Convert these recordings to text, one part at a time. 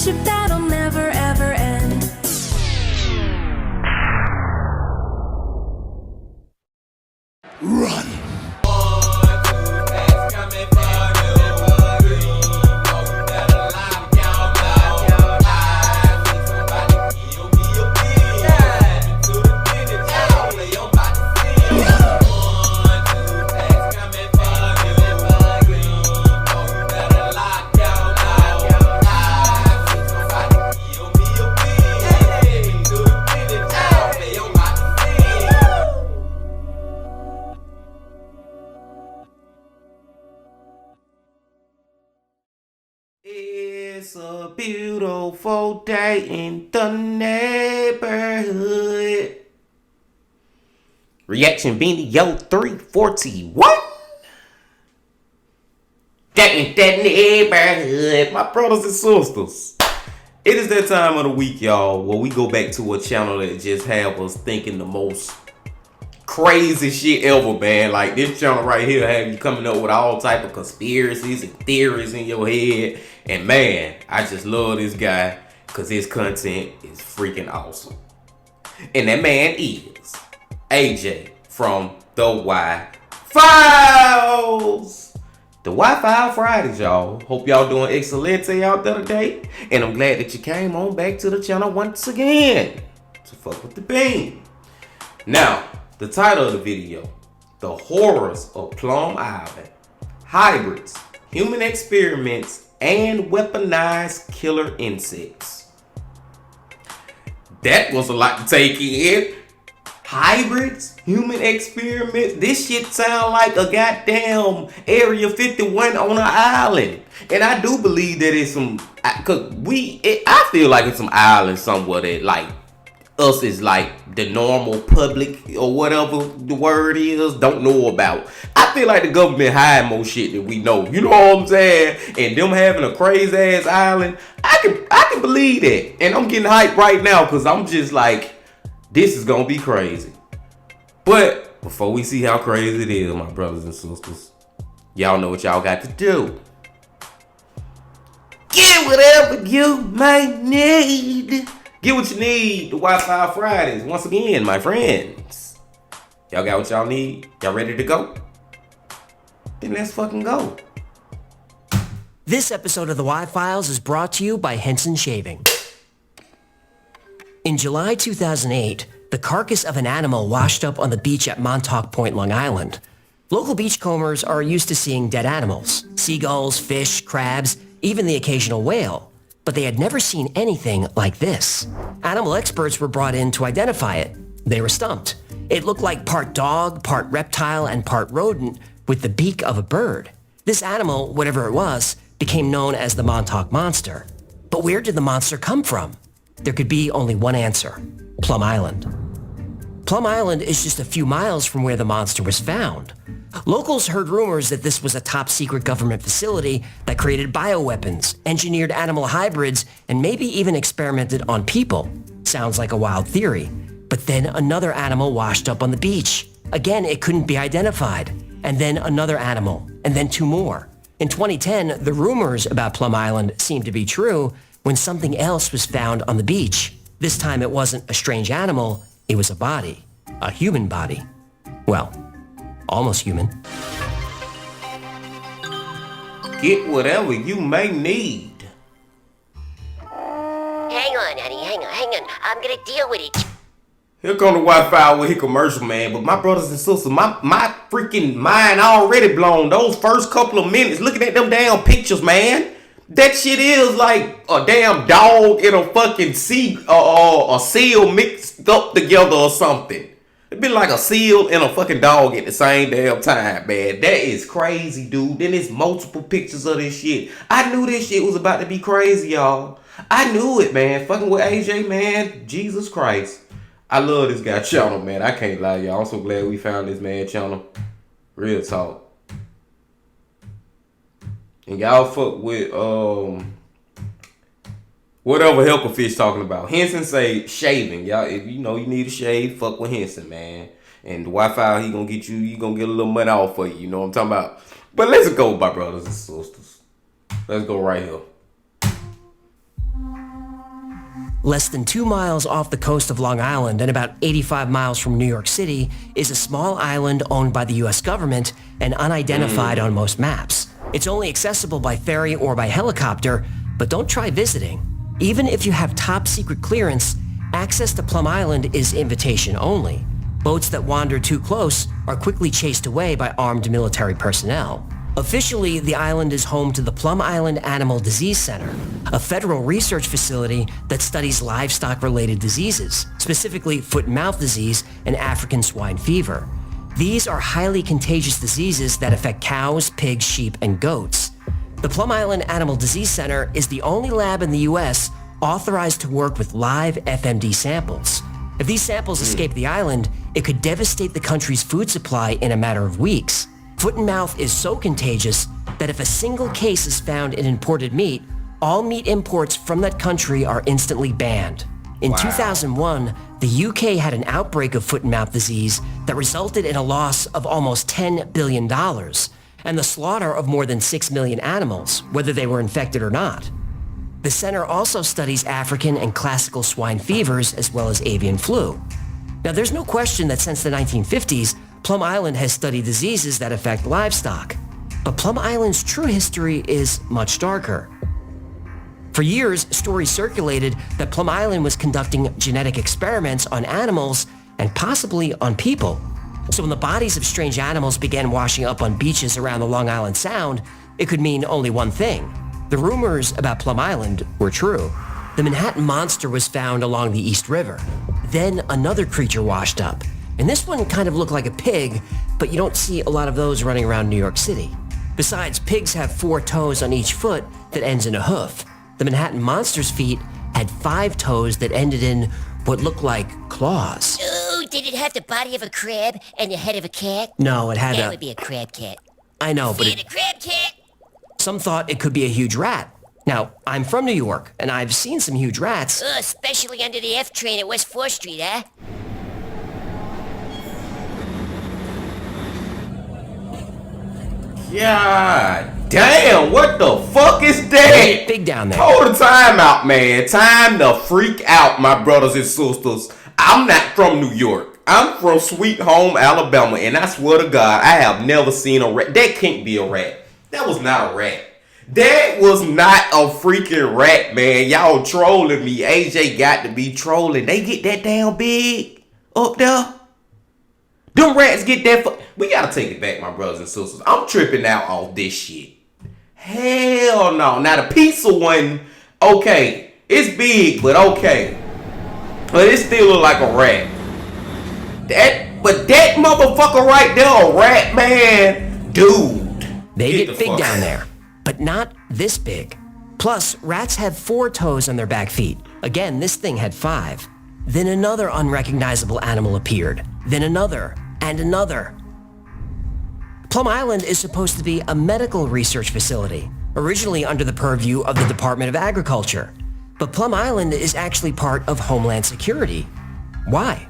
friendship that'll never ever end. Run! It's a beautiful day in the neighborhood. Reaction video 341. Day in the neighborhood. My brothers and sisters. It is that time of the week, y'all, where we go back to a channel that just have us thinking the most crazy shit ever, man. Like this channel right here have you coming up with all type of conspiracies and theories in your head. And man, I just love this guy because his content is freaking awesome. And that man is AJ from the Y-Files. The Y-File Fridays, y'all. Hope y'all doing excellent out there today. And I'm glad that you came on back to the channel once again to fuck with the bean. Now, the title of the video, The Horrors of Plum Island, Hybrids, Human Experiments, and Weaponized Killer Insects. That was a lot to take in. Hybrids, human experiments, this shit sound like a goddamn Area 51 on an island. And I do believe that it's some, I feel like it's some island somewhere that like, us is like the normal public or whatever the word is don't know about. I feel like the government hide more shit than we know. You know what I'm saying? And them having a crazy ass island, I can believe that. And I'm getting hyped right now because I'm just like, this is gonna be crazy. But before we see how crazy it is, my brothers and sisters, y'all know what y'all got to do. Get whatever you may need. Get what you need, the Wi-Fi Fridays. Once again, my friends. Y'all got what y'all need? Y'all ready to go? Then let's fucking go. This episode of the Y-Files is brought to you by Henson Shaving. In July 2008, the carcass of an animal washed up on the beach at Montauk Point, Long Island. Local beachcombers are used to seeing dead animals, seagulls, fish, crabs, even the occasional whale. But they had never seen anything like this. Animal experts were brought in to identify it. They were stumped. It looked like part dog, part reptile, and part rodent with the beak of a bird. This animal, whatever it was, became known as the Montauk Monster. But where did the monster come from? There could be only one answer: Plum Island. Plum Island is just a few miles from where the monster was found. Locals heard rumors that this was a top-secret government facility that created bioweapons, engineered animal hybrids, and maybe even experimented on people. Sounds like a wild theory. But then another animal washed up on the beach. Again, it couldn't be identified. And then another animal, and then two more. In 2010, the rumors about Plum Island seemed to be true when something else was found on the beach. This time it wasn't a strange animal, it was a body. A human body. Well, almost human. Get whatever you may need. Hang on, honey, hang on. I'm gonna deal with it. Here come the Wi-Fi with his commercial, man. But my brothers and sisters, my freaking mind already blown. Those first couple of minutes, looking at them damn pictures, man. That shit is like a damn dog and a fucking a seal mixed up together or something. It'd be like a seal and a fucking dog at the same damn time, man. That is crazy, dude. Then there's multiple pictures of this shit. I knew this shit was about to be crazy, y'all. I knew it, man. Fucking with AJ, man. Jesus Christ. I love this guy channel, man. I can't lie, y'all. I'm so glad we found this man channel. Real talk. And y'all fuck with whatever Helperfish talking about. Henson say shaving. Y'all, if you know you need a shave, fuck with Henson, man. And the Wi-Fi, he gonna get you, you gonna get a little money off for you. You know what I'm talking about? But let's go, my brothers and sisters. Let's go right here. Less than 2 miles off the coast of Long Island and about 85 miles from New York City is a small island owned by the US government and unidentified on most maps. It's only accessible by ferry or by helicopter, but don't try visiting. Even if you have top secret clearance, access to Plum Island is invitation only. Boats that wander too close are quickly chased away by armed military personnel. Officially, the island is home to the Plum Island Animal Disease Center, a federal research facility that studies livestock-related diseases, specifically foot and mouth disease and African swine fever. These are highly contagious diseases that affect cows, pigs, sheep, and goats. The Plum Island Animal Disease Center is the only lab in the U.S. authorized to work with live FMD samples. If these samples escape the island, it could devastate the country's food supply in a matter of weeks. Foot and mouth is so contagious that if a single case is found in imported meat, all meat imports from that country are instantly banned. In 2001, the UK had an outbreak of foot and mouth disease that resulted in a loss of almost $10 billion and the slaughter of more than 6 million animals, whether they were infected or not. The center also studies African and classical swine fevers as well as avian flu. Now, there's no question that since the 1950s, Plum Island has studied diseases that affect livestock. But Plum Island's true history is much darker. For years, stories circulated that Plum Island was conducting genetic experiments on animals and possibly on people. So when the bodies of strange animals began washing up on beaches around the Long Island Sound, it could mean only one thing. The rumors about Plum Island were true. The Manhattan Monster was found along the East River. Then another creature washed up. And this one kind of looked like a pig, but you don't see a lot of those running around New York City. Besides, pigs have 4 toes on each foot that ends in a hoof. The Manhattan Monster's feet had 5 toes that ended in what looked like claws. Ooh, did it have the body of a crab and the head of a cat? No, it had That would be a crab cat. I know, but See the crab cat? some thought it could be a huge rat. Now, I'm from New York, and I've seen some huge rats. Especially under the F train at West 4th Street, huh? God damn, what the fuck is that? Big down there. Hold the time out, man. Time to freak out, my brothers and sisters. I'm not from New York. I'm from Sweet Home, Alabama, and I swear to God, I have never seen a rat. That can't be a rat. That was not a rat. That was not a freaking rat, man. Y'all trolling me. AJ got to be trolling. They get that damn big up there. Them rats get that we gotta take it back, my brothers and sisters. I'm tripping out off this shit. Hell no. Now the pizza one, okay. It's big, but okay. But it still look like a rat. But that motherfucker right there, a rat, man. Dude. They get big down there, but not this big. Plus, rats have 4 toes on their back feet. Again, this thing had 5. Then another unrecognizable animal appeared. Then another, and another. Plum Island is supposed to be a medical research facility, originally under the purview of the Department of Agriculture. But Plum Island is actually part of Homeland Security. Why?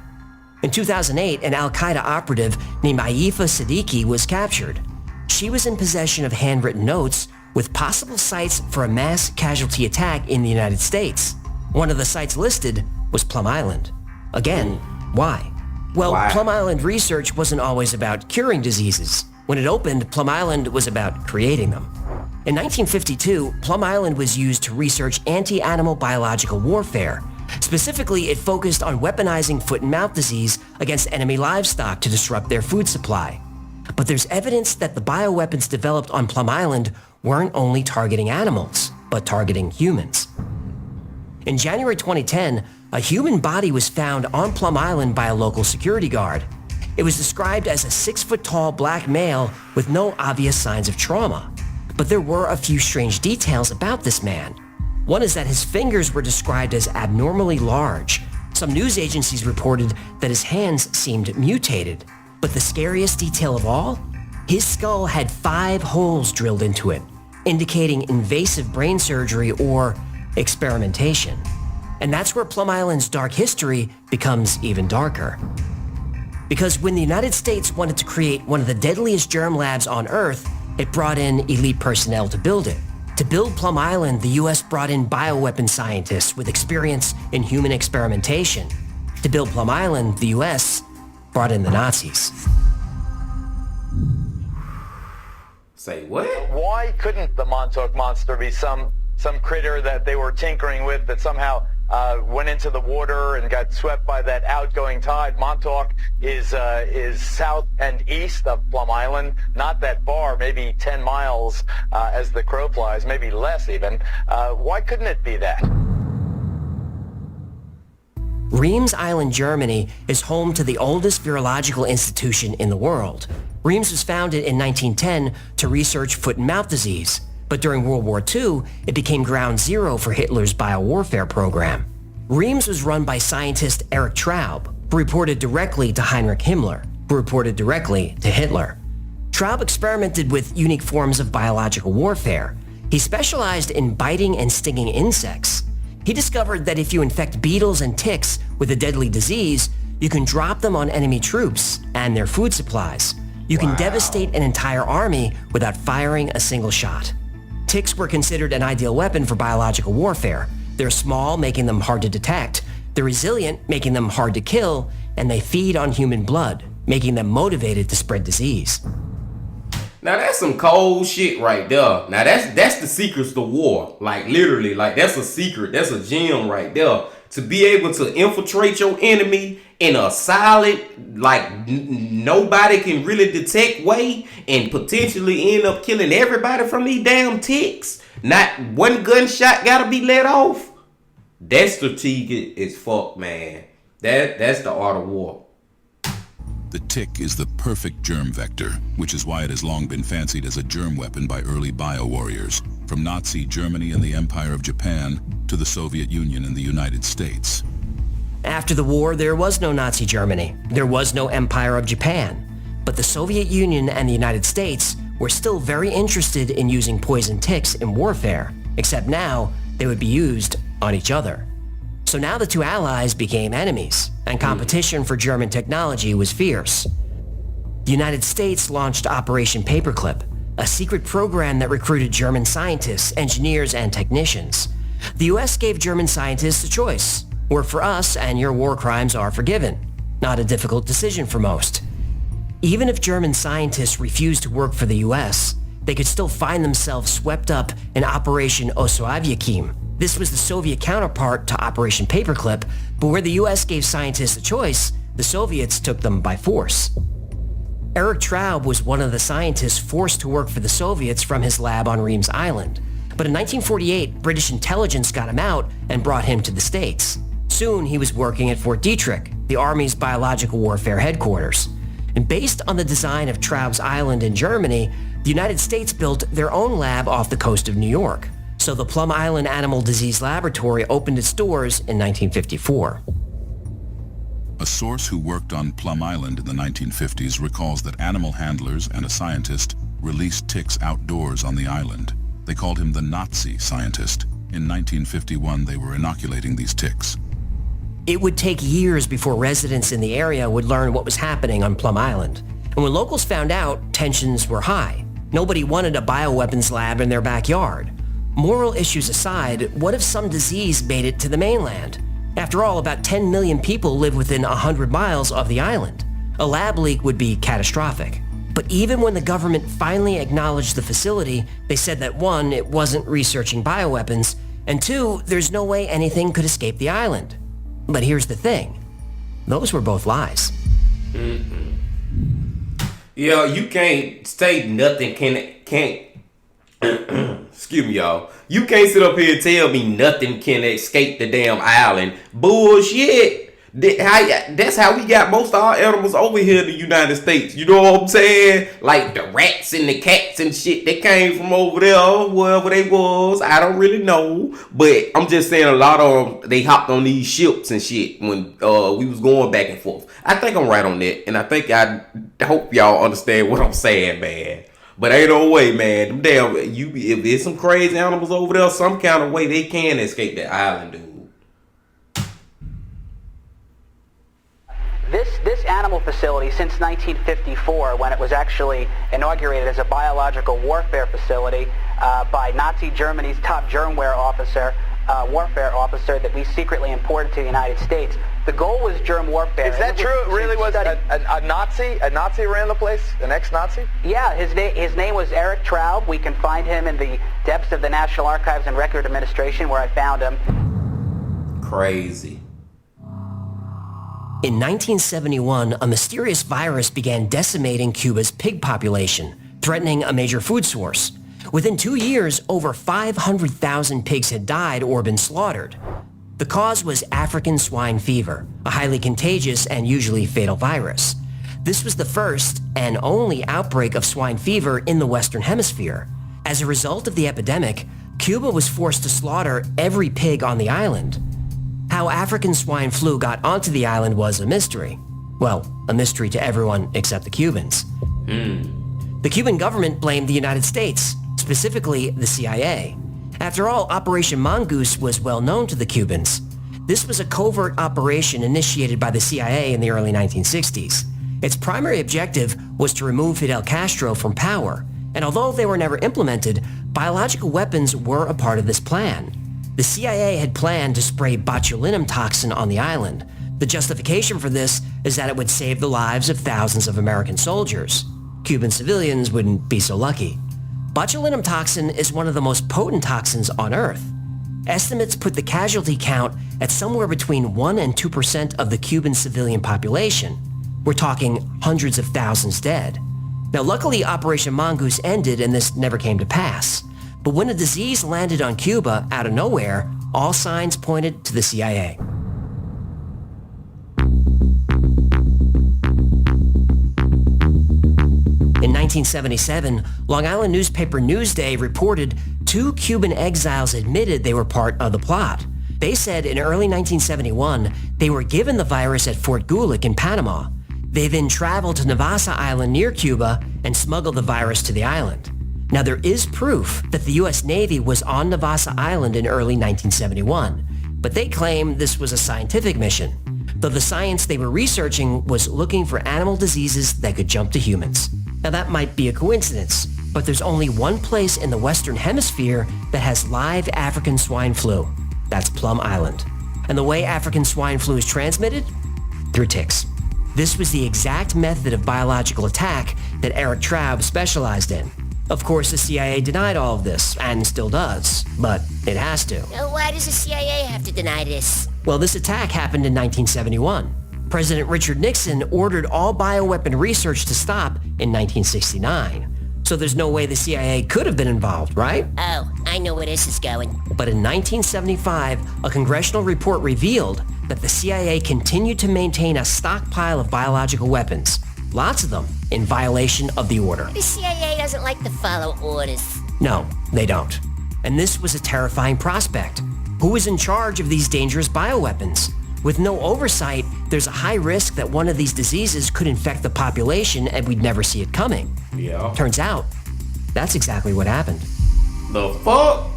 In 2008, an Al-Qaeda operative named Aifa Siddiqui was captured. She was in possession of handwritten notes with possible sites for a mass casualty attack in the United States. One of the sites listed was Plum Island. Again, why? Well, Why? Plum Island research wasn't always about curing diseases. When it opened, Plum Island was about creating them. In 1952, Plum Island was used to research anti-animal biological warfare. Specifically, it focused on weaponizing foot and mouth disease against enemy livestock to disrupt their food supply. But there's evidence that the bioweapons developed on Plum Island weren't only targeting animals, but targeting humans. In January 2010, a human body was found on Plum Island by a local security guard. It was described as a 6-foot-tall black male with no obvious signs of trauma. But there were a few strange details about this man. One is that his fingers were described as abnormally large. Some news agencies reported that his hands seemed mutated. But the scariest detail of all? His skull had 5 holes drilled into it, indicating invasive brain surgery or experimentation. And that's where Plum Island's dark history becomes even darker. Because when the United States wanted to create one of the deadliest germ labs on Earth, it brought in elite personnel to build it. To build Plum Island, the US brought in bioweapon scientists with experience in human experimentation. To build Plum Island, the US brought in the Nazis. Say what? Why couldn't the Montauk Monster be some critter that they were tinkering with that somehow went into the water and got swept by that outgoing tide? Montauk is south and east of Plum Island, not that far, maybe 10 miles as the crow flies, maybe less even. Why couldn't it be that? Reims Island, Germany is home to the oldest virological institution in the world. Reims was founded in 1910 to research foot and mouth disease, but during World War II, it became ground zero for Hitler's biowarfare program. Reims was run by scientist Erich Traub, who reported directly to Heinrich Himmler, who reported directly to Hitler. Traub experimented with unique forms of biological warfare. He specialized in biting and stinging insects. He discovered that if you infect beetles and ticks with a deadly disease, you can drop them on enemy troops and their food supplies. You can devastate an entire army without firing a single shot. Ticks were considered an ideal weapon for biological warfare. They're small, making them hard to detect. They're resilient, making them hard to kill. And they feed on human blood, making them motivated to spread disease. Now that's some cold shit right there. Now that's the secrets to war. Like literally, like that's a secret. That's a gem right there. To be able to infiltrate your enemy in a solid, like nobody can really detect way and potentially end up killing everybody from these damn ticks. Not one gunshot gotta be let off. That's strategic as fuck, man. That's the art of war. The tick is the perfect germ vector, which is why it has long been fancied as a germ weapon by early bio-warriors, from Nazi Germany and the Empire of Japan to the Soviet Union and the United States. After the war, there was no Nazi Germany. There was no Empire of Japan. But the Soviet Union and the United States were still very interested in using poison ticks in warfare, except now they would be used on each other. So now the two allies became enemies, and competition for German technology was fierce. The United States launched Operation Paperclip, a secret program that recruited German scientists, engineers, and technicians. The US gave German scientists a choice: work for us and your war crimes are forgiven. Not a difficult decision for most. Even if German scientists refused to work for the US, they could still find themselves swept up in Operation Osoaviakim. This was the Soviet counterpart to Operation Paperclip, but where the US gave scientists a choice, the Soviets took them by force. Erich Traub was one of the scientists forced to work for the Soviets from his lab on Reims Island. But in 1948, British intelligence got him out and brought him to the States. Soon, he was working at Fort Detrick, the Army's biological warfare headquarters. And based on the design of Traub's island in Germany, the United States built their own lab off the coast of New York. So the Plum Island Animal Disease Laboratory opened its doors in 1954. A source who worked on Plum Island in the 1950s recalls that animal handlers and a scientist released ticks outdoors on the island. They called him the Nazi scientist. In 1951, they were inoculating these ticks. It would take years before residents in the area would learn what was happening on Plum Island. And when locals found out, tensions were high. Nobody wanted a bioweapons lab in their backyard. Moral issues aside, what if some disease made it to the mainland? After all, about 10 million people live within 100 miles of the island. A lab leak would be catastrophic. But even when the government finally acknowledged the facility, they said that one, it wasn't researching bioweapons, and two, there's no way anything could escape the island. But here's the thing. Those were both lies. Yeah, you can't say nothing can't excuse me, y'all. You can't sit up here and tell me nothing can escape the damn island. Bullshit. That's how we got most of our animals over here in the United States. You know what I'm saying? Like the rats and the cats and shit, they came from over there, wherever they was. I don't really know. But I'm just saying a lot of them, they hopped on these ships and shit when we was going back and forth. I think I'm right on that. And I hope y'all understand what I'm saying, man. But ain't no way, man. Them damn, if there's some crazy animals over there, some kind of way they can escape the island, dude. This animal facility, since 1954, when it was actually inaugurated as a biological warfare facility, by Nazi Germany's top warfare officer that we secretly imported to the United States. The goal was germ warfare. Is that true? It really was a Nazi? A Nazi ran the place? An ex-Nazi? Yeah, his name was Eric Traub. We can find him in the depths of the National Archives and Record Administration, where I found him. Crazy. In 1971, a mysterious virus began decimating Cuba's pig population, threatening a major food source. Within 2 years, over 500,000 pigs had died or been slaughtered. The cause was African swine fever, a highly contagious and usually fatal virus. This was the first and only outbreak of swine fever in the Western Hemisphere. As a result of the epidemic, Cuba was forced to slaughter every pig on the island. How African swine flu got onto the island was a mystery. Well, a mystery to everyone except the Cubans. The Cuban government blamed the United States, specifically the CIA. After all, Operation Mongoose was well known to the Cubans. This was a covert operation initiated by the CIA in the early 1960s. Its primary objective was to remove Fidel Castro from power, and although they were never implemented, biological weapons were a part of this plan. The CIA had planned to spray botulinum toxin on the island. The justification for this is that it would save the lives of thousands of American soldiers. Cuban civilians wouldn't be so lucky. Botulinum toxin is one of the most potent toxins on Earth. Estimates put the casualty count at somewhere between 1% and 2% of the Cuban civilian population. We're talking hundreds of thousands dead. Now, luckily, Operation Mongoose ended and this never came to pass. But when a disease landed on Cuba out of nowhere, all signs pointed to the CIA. In 1977, Long Island newspaper Newsday reported 2 Cuban exiles admitted they were part of the plot. They said in early 1971, they were given the virus at Fort Gulick in Panama. They then traveled to Navassa Island near Cuba and smuggled the virus to the island. Now, there is proof that the U.S. Navy was on Navassa Island in early 1971, but they claim this was a scientific mission, though the science they were researching was looking for animal diseases that could jump to humans. Now, that might be a coincidence, but there's only one place in the Western Hemisphere that has live African swine flu. That's Plum Island. And the way African swine flu is transmitted? Through ticks. This was the exact method of biological attack that Eric Traub specialized in. Of course, the CIA denied all of this, and still does, but it has to. Why does the CIA have to deny this? Well, this attack happened in 1971. President Richard Nixon ordered all bioweapon research to stop in 1969. So there's no way the CIA could have been involved, right? Oh, I know where this is going. But in 1975, a congressional report revealed that the CIA continued to maintain a stockpile of biological weapons, lots of them, in violation of the order. The CIA doesn't like to follow orders. No, they don't. And this was a terrifying prospect. Who is in charge of these dangerous bioweapons? With no oversight, there's a high risk that one of these diseases could infect the population and we'd never see it coming. Yeah. Turns out, that's exactly what happened. The fuck?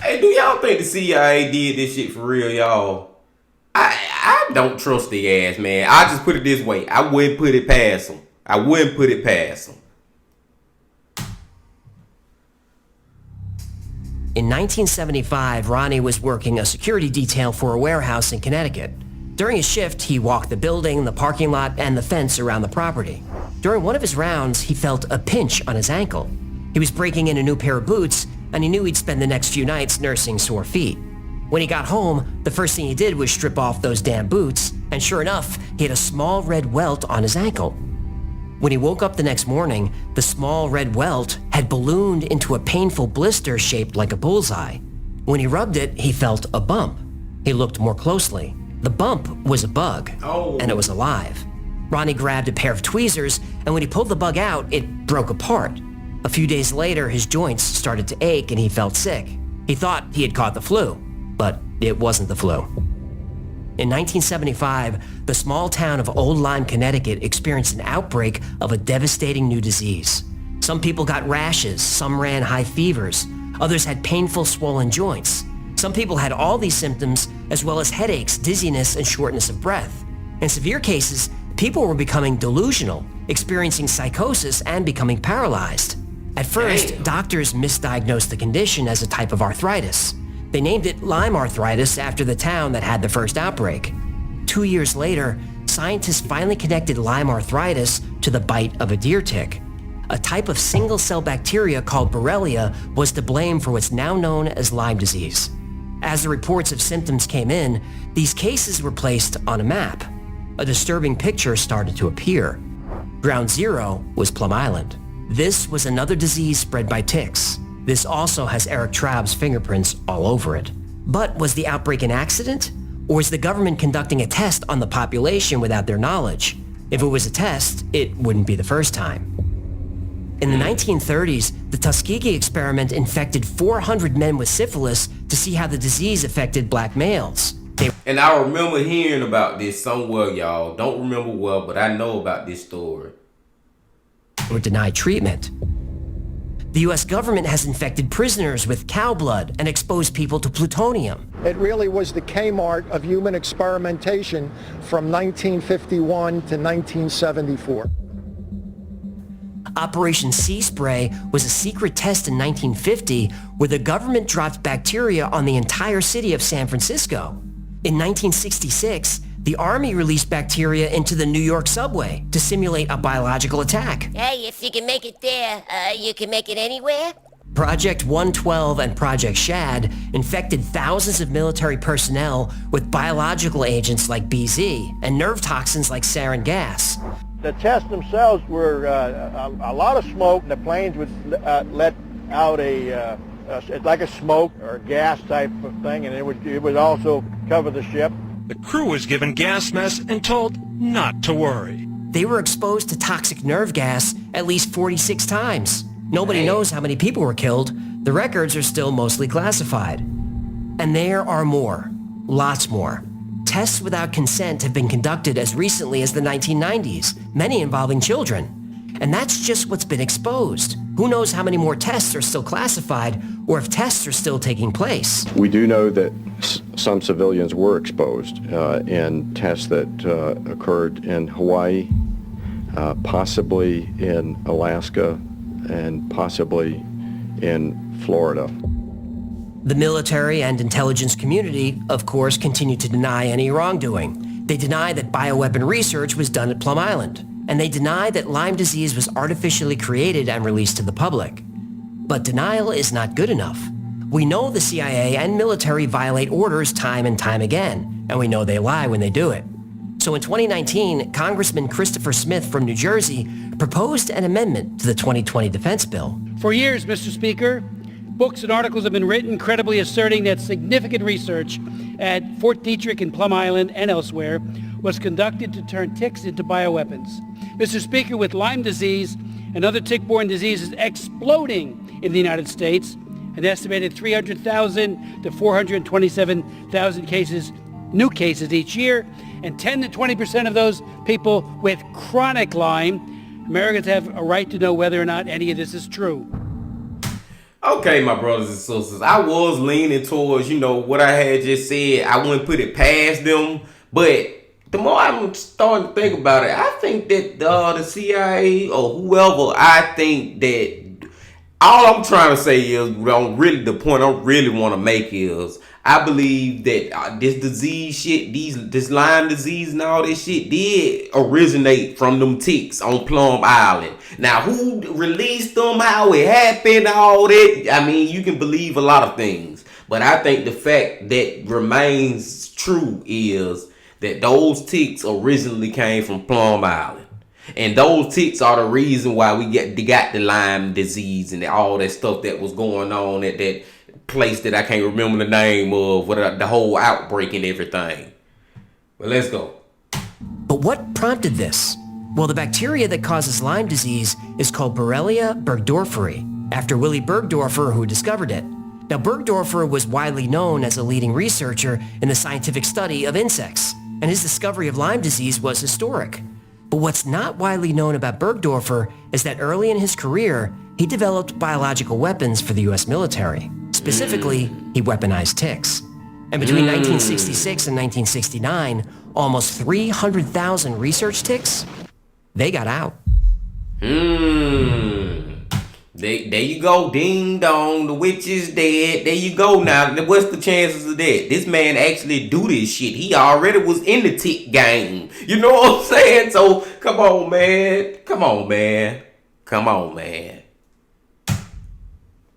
Hey, do y'all think the CIA did this shit for real, y'all? I don't trust the ass, man. I just put it this way. I wouldn't put it past them. I wouldn't put it past them. In 1975, Ronnie was working a security detail for a warehouse in Connecticut. During his shift, he walked the building, the parking lot, and the fence around the property. During one of his rounds, he felt a pinch on his ankle. He was breaking in a new pair of boots, and he knew he'd spend the next few nights nursing sore feet. When he got home, the first thing he did was strip off those damn boots, and sure enough, he had a small red welt on his ankle. When he woke up the next morning, the small red welt had ballooned into a painful blister shaped like a bullseye. When he rubbed it, he felt a bump. He looked more closely. The bump was a bug, and it was alive. Ronnie grabbed a pair of tweezers, and when he pulled the bug out, it broke apart. A few days later, his joints started to ache and he felt sick. He thought he had caught the flu, but it wasn't the flu. In 1975, the small town of Old Lyme, Connecticut experienced an outbreak of a devastating new disease. Some people got rashes, some ran high fevers, others had painful swollen joints. Some people had all these symptoms, as well as headaches, dizziness, and shortness of breath. In severe cases, people were becoming delusional, experiencing psychosis, and becoming paralyzed. At first, doctors misdiagnosed the condition as a type of arthritis. They named it Lyme arthritis after the town that had the first outbreak. 2 years later, scientists finally connected Lyme arthritis to the bite of a deer tick. A type of single-cell bacteria called Borrelia was to blame for what's now known as Lyme disease. As the reports of symptoms came in, these cases were placed on a map. A disturbing picture started to appear. Ground zero was Plum Island. This was another disease spread by ticks. This also has Eric Traub's fingerprints all over it. But was the outbreak an accident? Or is the government conducting a test on the population without their knowledge? If it was a test, it wouldn't be the first time. In the 1930s, the Tuskegee experiment infected 400 men with syphilis to see how the disease affected black males. And I remember hearing about this somewhere, y'all. Don't remember well, but I know about this story. Were denied treatment. The U.S. government has infected prisoners with cow blood and exposed people to plutonium. It really was the Kmart of human experimentation from 1951 to 1974. Operation Sea Spray was a secret test in 1950 where the government dropped bacteria on the entire city of San Francisco. In 1966, the Army released bacteria into the New York subway to simulate a biological attack. Hey, if you can make it there, you can make it anywhere? Project 112 and Project Shad infected thousands of military personnel with biological agents like BZ and nerve toxins like sarin gas. The tests themselves were a lot of smoke. The planes would let out like a smoke or gas type of thing, and it would also cover the ship. The crew was given gas masks and told not to worry. They were exposed to toxic nerve gas at least 46 times. Nobody knows how many people were killed. The records are still mostly classified. And there are more. Lots more. Tests without consent have been conducted as recently as the 1990s, many involving children. And that's just what's been exposed. Who knows how many more tests are still classified or if tests are still taking place. We do know that some civilians were exposed in tests that occurred in Hawaii, possibly in Alaska, and possibly in Florida. The military and intelligence community, of course, continue to deny any wrongdoing. They deny that bioweapon research was done at Plum Island, and they deny that Lyme disease was artificially created and released to the public. But denial is not good enough. We know the CIA and military violate orders time and time again, and we know they lie when they do it. So in 2019, Congressman Christopher Smith from New Jersey proposed an amendment to the 2020 defense bill. For years, Mr. Speaker, books and articles have been written credibly asserting that significant research at Fort Detrick and Plum Island and elsewhere was conducted to turn ticks into bioweapons. Mr. Speaker, with Lyme disease and other tick-borne diseases exploding in the United States, an estimated 300,000 to 427,000 cases, new cases each year, and 10 to 20% of those people with chronic Lyme, Americans have a right to know whether or not any of this is true. Okay, my brothers and sisters, I was leaning towards, what I had just said. I wouldn't put it past them, but the more I'm starting to think about it, I think that the CIA or whoever, I think that all I'm trying to say is, the point I really want to make is, I believe that this disease shit, this Lyme disease and all this shit did originate from them ticks on Plum Island. Now, who released them, how it happened, all that, I mean, you can believe a lot of things. But I think the fact that remains true is that those ticks originally came from Plum Island. And those ticks are the reason why they got the Lyme disease and all that stuff that was going on at that place that I can't remember the name of, with the whole outbreak and everything. But let's go. But what prompted this? Well, the bacteria that causes Lyme disease is called Borrelia burgdorferi, after Willy Burgdorfer, who discovered it. Now, Burgdorfer was widely known as a leading researcher in the scientific study of insects, and his discovery of Lyme disease was historic. But what's not widely known about Burgdorfer is that early in his career, he developed biological weapons for the U.S. military. Specifically, he weaponized ticks. And between 1966 and 1969, almost 300,000 research ticks, they got out. That There you go, ding dong, the witch is dead. There you go now. What's the chances of that? This man actually do this shit. He already was in the tick game. You know what I'm saying? So, come on, man. Come on, man. Come on, man.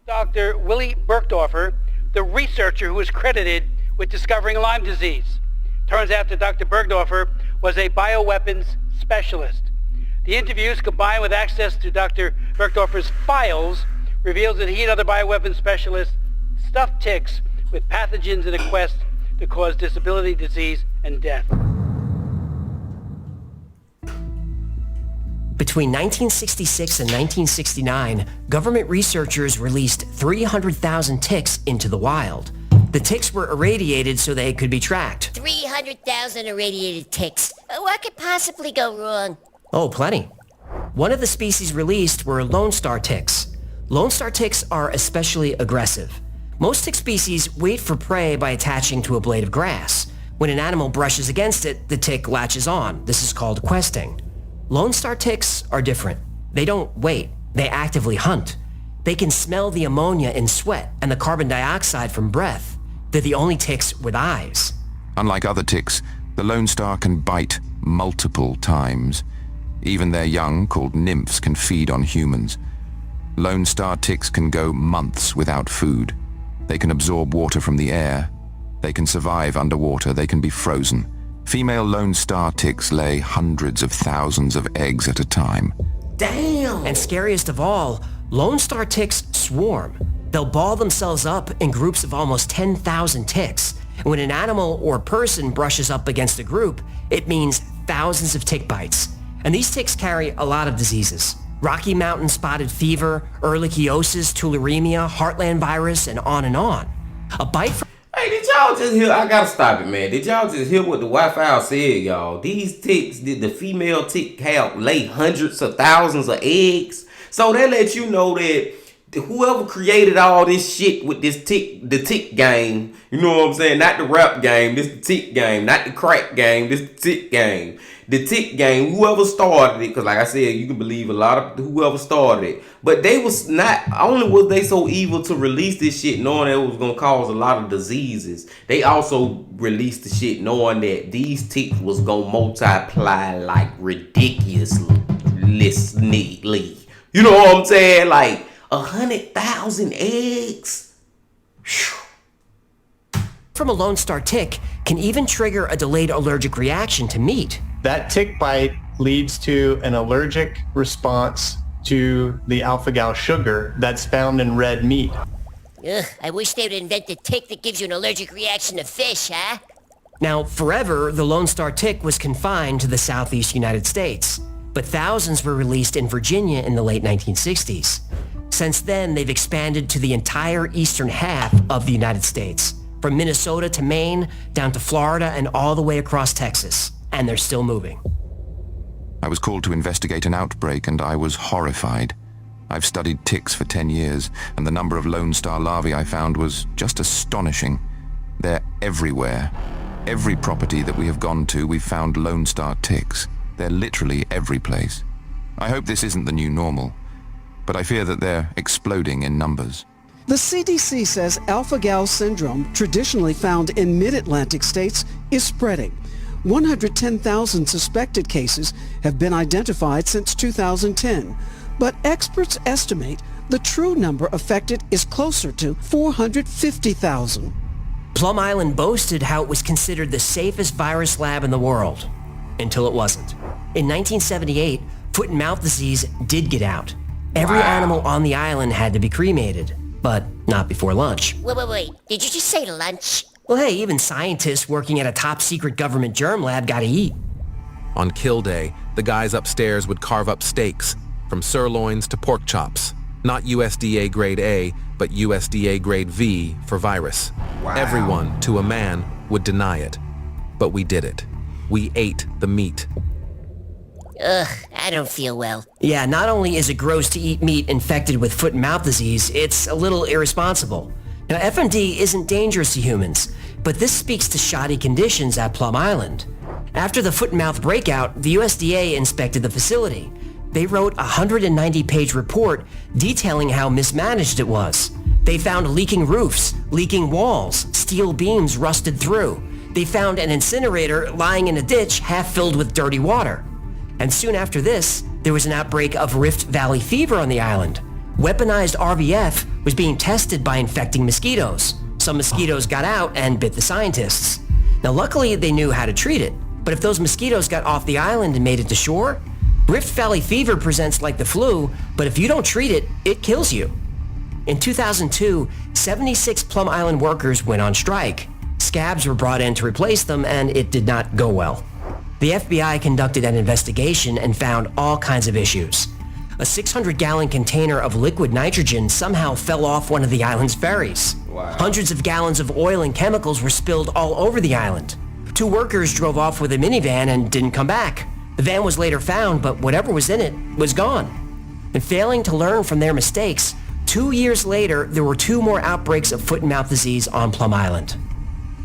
Dr. Willie Burgdorfer, the researcher who was credited with discovering Lyme disease. Turns out that Dr. Burgdorfer was a bioweapons specialist. The interviews, combined with access to Dr. Burgdorfer's files, reveals that he and other bioweapons specialists stuffed ticks with pathogens in a quest to cause disability, disease, and death. Between 1966 and 1969, government researchers released 300,000 ticks into the wild. The ticks were irradiated so they could be tracked. 300,000 irradiated ticks. What could possibly go wrong? Oh, plenty. One of the species released were Lone Star ticks. Lone Star ticks are especially aggressive. Most tick species wait for prey by attaching to a blade of grass. When an animal brushes against it, the tick latches on. This is called questing. Lone Star ticks are different. They don't wait. They actively hunt. They can smell the ammonia in sweat and the carbon dioxide from breath. They're the only ticks with eyes. Unlike other ticks, the Lone Star can bite multiple times. Even their young, called nymphs, can feed on humans. Lone Star ticks can go months without food. They can absorb water from the air. They can survive underwater. They can be frozen. Female Lone Star ticks lay hundreds of thousands of eggs at a time. Damn! And scariest of all, Lone Star ticks swarm. They'll ball themselves up in groups of almost 10,000 ticks. And when an animal or person brushes up against a group, it means thousands of tick bites. And these ticks carry a lot of diseases. Rocky Mountain spotted fever, ehrlichiosis, tularemia, heartland virus, and on and on. A bite from... Hey, did y'all just hear? I gotta stop it, man. Did y'all just hear what the Wi-Fi said, y'all? These ticks, did the female tick lay hundreds of thousands of eggs? So that lets you know that whoever created all this shit with this the tick game, you know what I'm saying? Not the rap game, this the tick game. Not the crack game, this the tick game. The tick game, whoever started it, because like I said, you can believe a lot of whoever started it. But they was not, only was they so evil to release this shit knowing that it was going to cause a lot of diseases, they also released the shit knowing that these ticks was going to multiply like ridiculously. You know what I'm saying? Like 100,000 eggs. From a Lone Star tick can even trigger a delayed allergic reaction to meat. That tick bite leads to an allergic response to the alpha-gal sugar that's found in red meat. Ugh, I wish they would invent a tick that gives you an allergic reaction to fish, huh? Now, forever, the Lone Star tick was confined to the southeast United States, but thousands were released in Virginia in the late 1960s. Since then, they've expanded to the entire eastern half of the United States, from Minnesota to Maine, down to Florida, and all the way across Texas. And they're still moving. I was called to investigate an outbreak and I was horrified. I've studied ticks for 10 years and the number of Lone Star larvae I found was just astonishing. They're everywhere. Every property that we have gone to, we've found Lone Star ticks. They're literally every place. I hope this isn't the new normal, but I fear that they're exploding in numbers. The CDC says alpha-gal syndrome, traditionally found in mid-Atlantic states, is spreading. 110,000 suspected cases have been identified since 2010, but experts estimate the true number affected is closer to 450,000. Plum Island boasted how it was considered the safest virus lab in the world, until it wasn't. In 1978, foot and mouth disease did get out. Every animal on the island had to be cremated, but not before lunch. Wait. Did you just say lunch? Well, hey, even scientists working at a top-secret government germ lab gotta eat. On kill day, the guys upstairs would carve up steaks, from sirloins to pork chops. Not USDA grade A, but USDA grade V for virus. Everyone, to a man, would deny it. But we did it. We ate the meat. Ugh, I don't feel well. Yeah, not only is it gross to eat meat infected with foot and mouth disease, it's a little irresponsible. Now, FMD isn't dangerous to humans, but this speaks to shoddy conditions at Plum Island. After the foot and mouth breakout, the USDA inspected the facility. They wrote a 190-page report detailing how mismanaged it was. They found leaking roofs, leaking walls, steel beams rusted through. They found an incinerator lying in a ditch half filled with dirty water. And soon after this, there was an outbreak of Rift Valley fever on the island. Weaponized RVF was being tested by infecting mosquitoes. Some mosquitoes got out and bit the scientists. Now luckily they knew how to treat it, but if those mosquitoes got off the island and made it to shore, Rift Valley fever presents like the flu, but if you don't treat it, it kills you. In 2002, 76 Plum Island workers went on strike. Scabs were brought in to replace them, and it did not go well. The FBI conducted an investigation and found all kinds of issues. A 600-gallon container of liquid nitrogen somehow fell off one of the island's ferries. Wow. Hundreds of gallons of oil and chemicals were spilled all over the island. 2 workers drove off with a minivan and didn't come back. The van was later found, but whatever was in it was gone. And failing to learn from their mistakes, 2 years later, there were 2 more outbreaks of foot and mouth disease on Plum Island.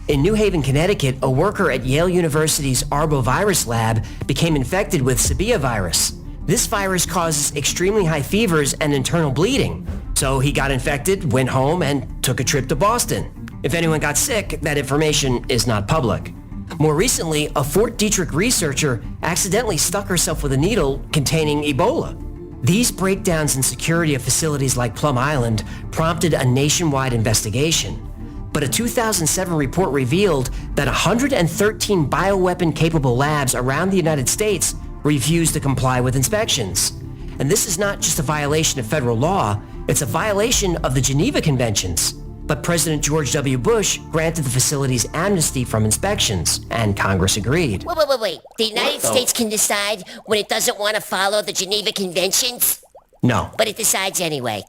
In New Haven, Connecticut, a worker at Yale University's arbovirus lab became infected with Sabia virus. This virus causes extremely high fevers and internal bleeding. So he got infected, went home, and took a trip to Boston. If anyone got sick, that information is not public. More recently, a Fort Detrick researcher accidentally stuck herself with a needle containing Ebola. These breakdowns in security of facilities like Plum Island prompted a nationwide investigation. But a 2007 report revealed that 113 bioweapon-capable labs around the United States refused to comply with inspections. And this is not just a violation of federal law, it's a violation of the Geneva Conventions. But President George W. Bush granted the facilities amnesty from inspections, and Congress agreed. Wait. The United States can decide when it doesn't want to follow the Geneva Conventions? No. But it decides anyway.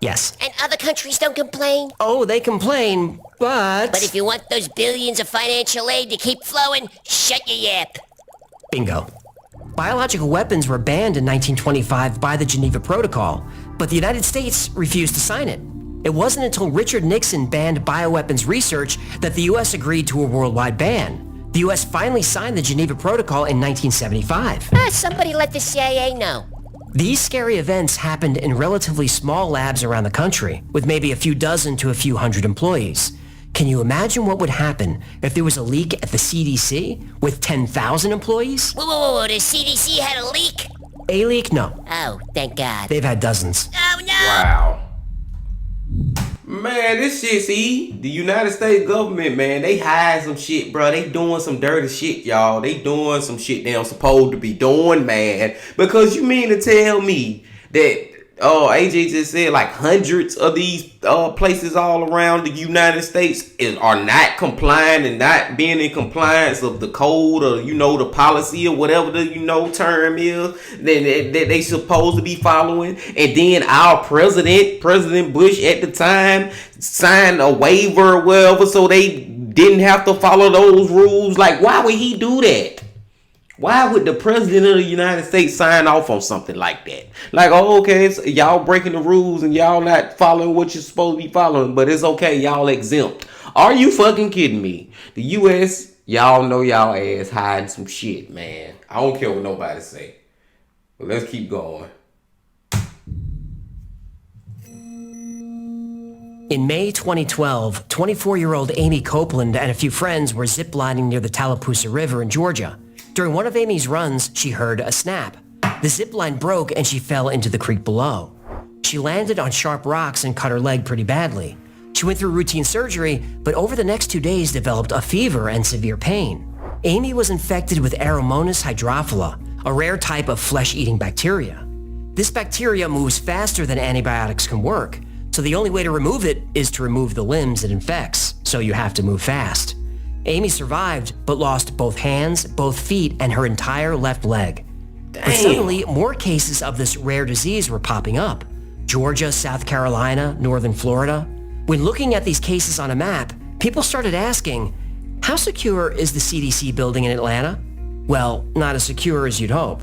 Yes. And other countries don't complain? Oh, they complain, but... But if you want those billions of financial aid to keep flowing, shut your yap. Bingo. Biological weapons were banned in 1925 by the Geneva Protocol, but the United States refused to sign it. It wasn't until Richard Nixon banned bioweapons research that the U.S. agreed to a worldwide ban. The U.S. finally signed the Geneva Protocol in 1975. Somebody let the CIA know. These scary events happened in relatively small labs around the country, with maybe a few dozen to a few hundred employees. Can you imagine what would happen if there was a leak at the CDC with 10,000 employees? Whoa, the CDC had a leak? A leak? No. Oh, thank God. They've had dozens. Oh, no! Wow. Man, this shit, see, the United States government, man, they hide some shit, bro. They doing some dirty shit, y'all. They doing some shit they don't supposed to be doing, man. Because you mean to tell me that, AJ just said like hundreds of these places all around the United States are not complying and not being in compliance of the code or, the policy or whatever the, term is that they supposed to be following. And then our President Bush at the time signed a waiver or whatever so they didn't have to follow those rules. Like, why would he do that? Why would the President of the United States sign off on something like that? Like, okay, so y'all breaking the rules and y'all not following what you're supposed to be following, but it's okay, y'all exempt. Are you fucking kidding me? The U.S., y'all know y'all ass hiding some shit, man. I don't care what nobody say. But let's keep going. In May 2012, 24-year-old Amy Copeland and a few friends were ziplining near the Tallapoosa River in Georgia. During one of Amy's runs, she heard a snap. The zip line broke and she fell into the creek below. She landed on sharp rocks and cut her leg pretty badly. She went through routine surgery, but over the next 2 days developed a fever and severe pain. Amy was infected with Aeromonas hydrophila, a rare type of flesh-eating bacteria. This bacteria moves faster than antibiotics can work, so the only way to remove it is to remove the limbs it infects, so you have to move fast. Amy survived, but lost both hands, both feet, and her entire left leg. But suddenly, more cases of this rare disease were popping up. Georgia, South Carolina, northern Florida. When looking at these cases on a map, people started asking, how secure is the CDC building in Atlanta? Well, not as secure as you'd hope.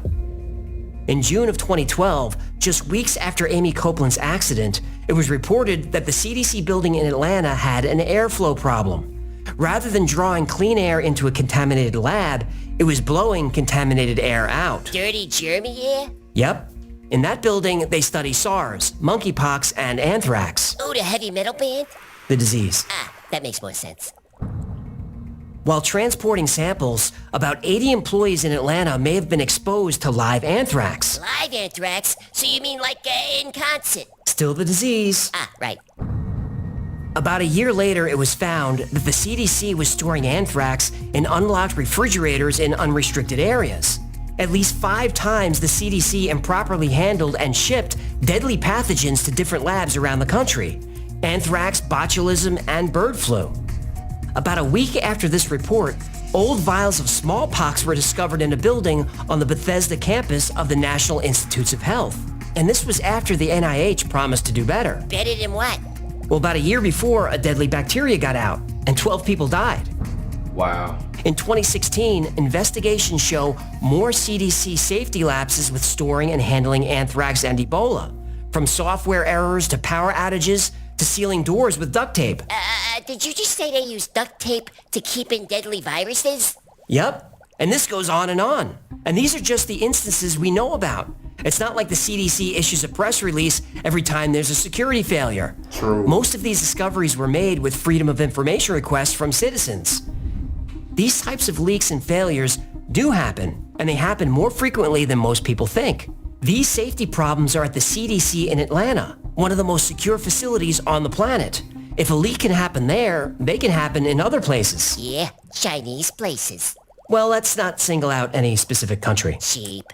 In June of 2012, just weeks after Amy Copeland's accident, it was reported that the CDC building in Atlanta had an airflow problem. Rather than drawing clean air into a contaminated lab, it was blowing contaminated air out. Dirty germy air? Yep. In that building, they study SARS, monkeypox, and anthrax. Oh, the heavy metal band? The disease. Ah, that makes more sense. While transporting samples, about 80 employees in Atlanta may have been exposed to live anthrax. Live anthrax? So you mean like in concert? Still the disease. Ah, right. About a year later, it was found that the CDC was storing anthrax in unlocked refrigerators in unrestricted areas. At least 5 times the CDC improperly handled and shipped deadly pathogens to different labs around the country. Anthrax, botulism, and bird flu. About a week after this report, old vials of smallpox were discovered in a building on the Bethesda campus of the National Institutes of Health. And this was after the NIH promised to do better. Better than what? Well, about a year before, a deadly bacteria got out, and 12 people died. Wow. In 2016, investigations show more CDC safety lapses with storing and handling anthrax and Ebola, from software errors to power outages to sealing doors with duct tape. Did you just say they use duct tape to keep in deadly viruses? Yep, and this goes on. And these are just the instances we know about. It's not like the CDC issues a press release every time there's a security failure. True. Most of these discoveries were made with freedom of information requests from citizens. These types of leaks and failures do happen, and they happen more frequently than most people think. These safety problems are at the CDC in Atlanta, one of the most secure facilities on the planet. If a leak can happen there, they can happen in other places. Yeah, Chinese places. Well, let's not single out any specific country. Cheap.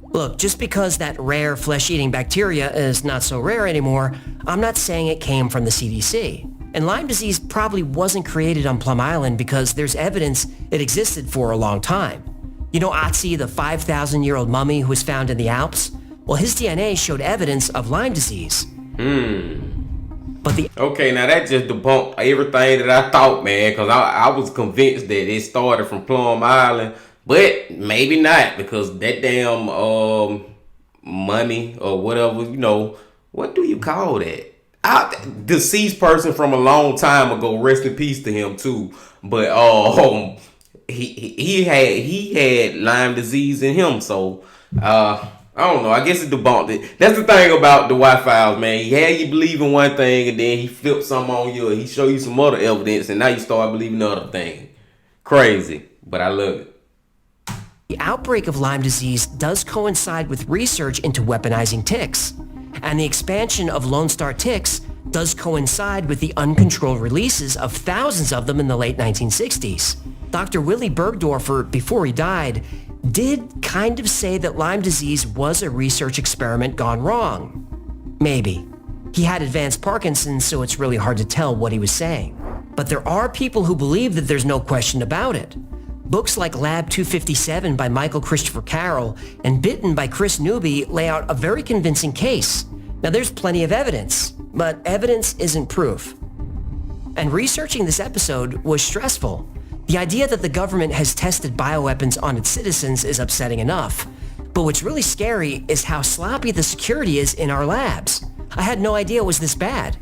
Look, just because that rare flesh-eating bacteria is not so rare anymore, I'm not saying it came from the CDC. And Lyme disease probably wasn't created on Plum Island because there's evidence it existed for a long time. You know Otzi, the 5,000-year-old mummy who was found in the Alps? Well, his DNA showed evidence of Lyme disease. But Okay, now that just debunked everything that I thought, man, because I was convinced that it started from Plum Island, but maybe not, because that damn money or whatever, you know, what do you call that? Deceased person from a long time ago, rest in peace to him too. But he had Lyme disease in him, so I don't know. I guess it debunked it. That's the thing about the Y-Files, man. He had you believe in one thing, and then he flipped something on you, and he show you some other evidence, and now you start believing the other thing. Crazy, but I love it. The outbreak of Lyme disease does coincide with research into weaponizing ticks. And the expansion of Lone Star ticks does coincide with the uncontrolled releases of thousands of them in the late 1960s. Dr. Willy Bergdorfer, before he died, did kind of say that Lyme disease was a research experiment gone wrong. Maybe. He had advanced Parkinson's, so it's really hard to tell what he was saying. But there are people who believe that there's no question about it. Books like Lab 257 by Michael Christopher Carroll and Bitten by Chris Newby lay out a very convincing case. Now there's plenty of evidence, but evidence isn't proof. And researching this episode was stressful. The idea that the government has tested bioweapons on its citizens is upsetting enough. But what's really scary is how sloppy the security is in our labs. I had no idea it was this bad.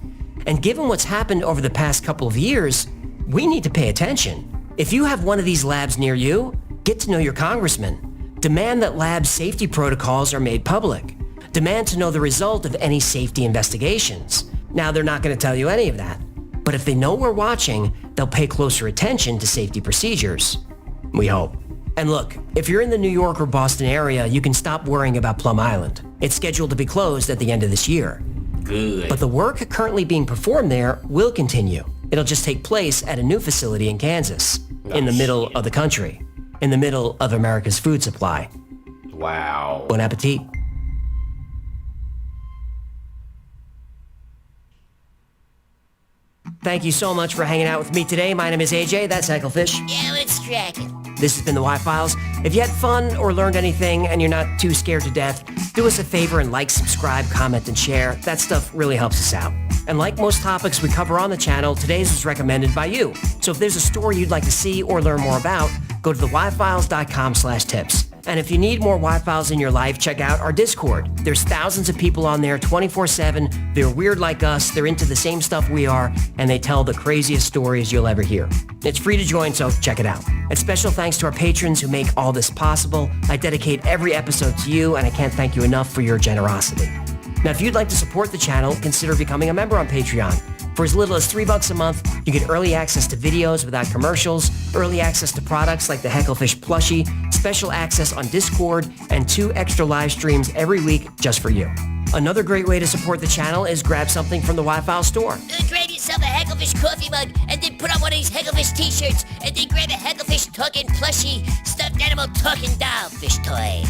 And given what's happened over the past couple of years, we need to pay attention. If you have one of these labs near you, get to know your congressman. Demand that lab safety protocols are made public. Demand to know the result of any safety investigations. Now, they're not going to tell you any of that. But if they know we're watching, they'll pay closer attention to safety procedures. We hope. And look, if you're in the New York or Boston area, you can stop worrying about Plum Island. It's scheduled to be closed at the end of this year. Good. But the work currently being performed there will continue. It'll just take place at a new facility in Kansas, in the middle of the country, in the middle of America's food supply. Wow. Bon appetit. Thank you so much for hanging out with me today. My name is AJ, that's Hecklefish. Yeah, it's cracking. This has been the Y-Files. If you had fun or learned anything and you're not too scared to death, do us a favor and like, subscribe, comment, and share. That stuff really helps us out. And like most topics we cover on the channel, today's was recommended by you. So if there's a story you'd like to see or learn more about, go to theyfiles.com/tips. And if you need more Wi-Files in your life, check out our Discord. There's thousands of people on there 24/7. They're weird like us, they're into the same stuff we are, and they tell the craziest stories you'll ever hear. It's free to join, so check it out. And special thanks to our patrons who make all this possible. I dedicate every episode to you, and I can't thank you enough for your generosity. Now, if you'd like to support the channel, consider becoming a member on Patreon. For as little as $3 a month, you get early access to videos without commercials, early access to products like the Hecklefish plushie, special access on Discord, and 2 extra live streams every week just for you. Another great way to support the channel is grab something from the Wi-Fi store. Grab yourself a Hecklefish coffee mug, and then put on one of these Hecklefish t-shirts, and then grab a Hecklefish talking plushie, stuffed animal talking doll fish toy.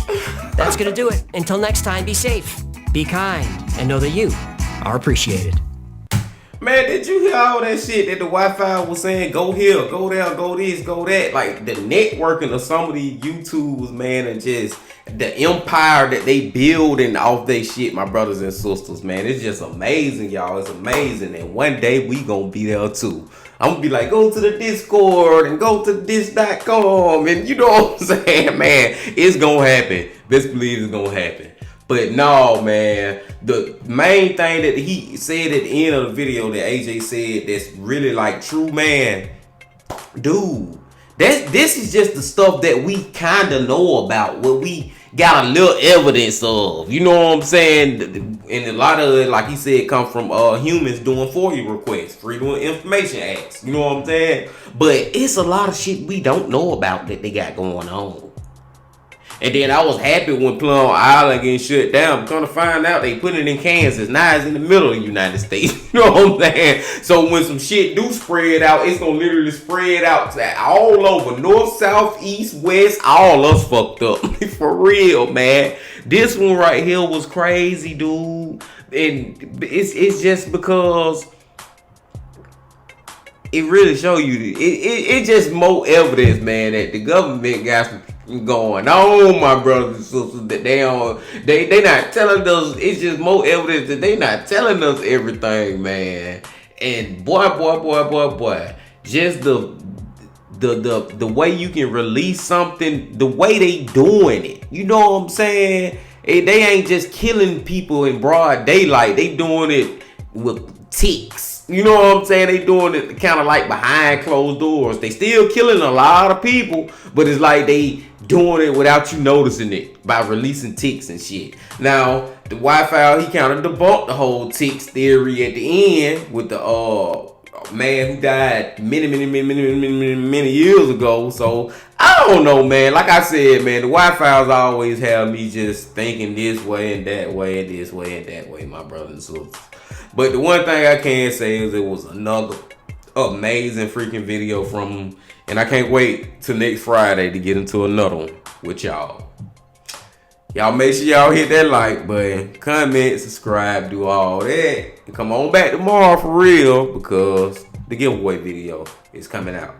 That's gonna do it. Until next time, be safe, be kind, and know that you are appreciated. Man, did you hear all that shit that the Wi-Fi was saying? Go here, go there, go this, go that. Like, the networking of some of these YouTubers, man, and just the empire that they building off they shit, my brothers and sisters, man. It's just amazing, y'all. It's amazing. And one day we gonna be there too. I'm gonna be like, go to the Discord and go to this.com. And you know what I'm saying, man? It's gonna happen. Best believe it's gonna happen. But no, man, the main thing that he said at the end of the video that AJ said that's really like true, man, dude, this is just the stuff that we kind of know about, what we got a little evidence of, you know what I'm saying? And a lot of it, like he said, come from humans doing FOIA requests, Freedom of Information Acts, you know what I'm saying? But it's a lot of shit we don't know about that they got going on. And then I was happy when Plum Island getting shut down. Come to find out they put it in Kansas. Now it's in the middle of the United States. You know what I'm saying? So when some shit do spread out, it's gonna literally spread out to all over. North, south, east, west, all us fucked up. For real, man. This one right here was crazy, dude. And it's just because it really show you it just more evidence, man, that the government got some going on, my brothers and sisters, that they not telling us. It's just more evidence that they not telling us everything, man. And boy, just the way you can release something, the way they doing it, you know what I'm saying? They ain't just killing people in broad daylight. They doing it with ticks. You know what I'm saying? They doing it kind of like behind closed doors. They still killing a lot of people, but it's like they doing it without you noticing it by releasing ticks and shit. Now, the Wi-Fi, he kind of debunked the whole ticks theory at the end with the man who died many years ago. So I don't know, man. Like I said, man, the Wi-Fi's always have me just thinking this way and that way and this way and that way, my brothers and sisters. But the one thing I can say is it was another amazing freaking video from him. And I can't wait till next Friday to get into another one with y'all. Y'all make sure y'all hit that like button, comment, subscribe, do all that. And come on back tomorrow for real, because the giveaway video is coming out.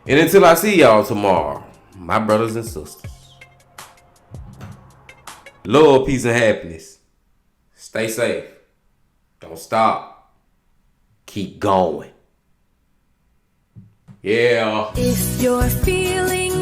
And until I see y'all tomorrow, my brothers and sisters, love, peace, and happiness. Stay safe. Don't stop. Keep going. Yeah. If you're feeling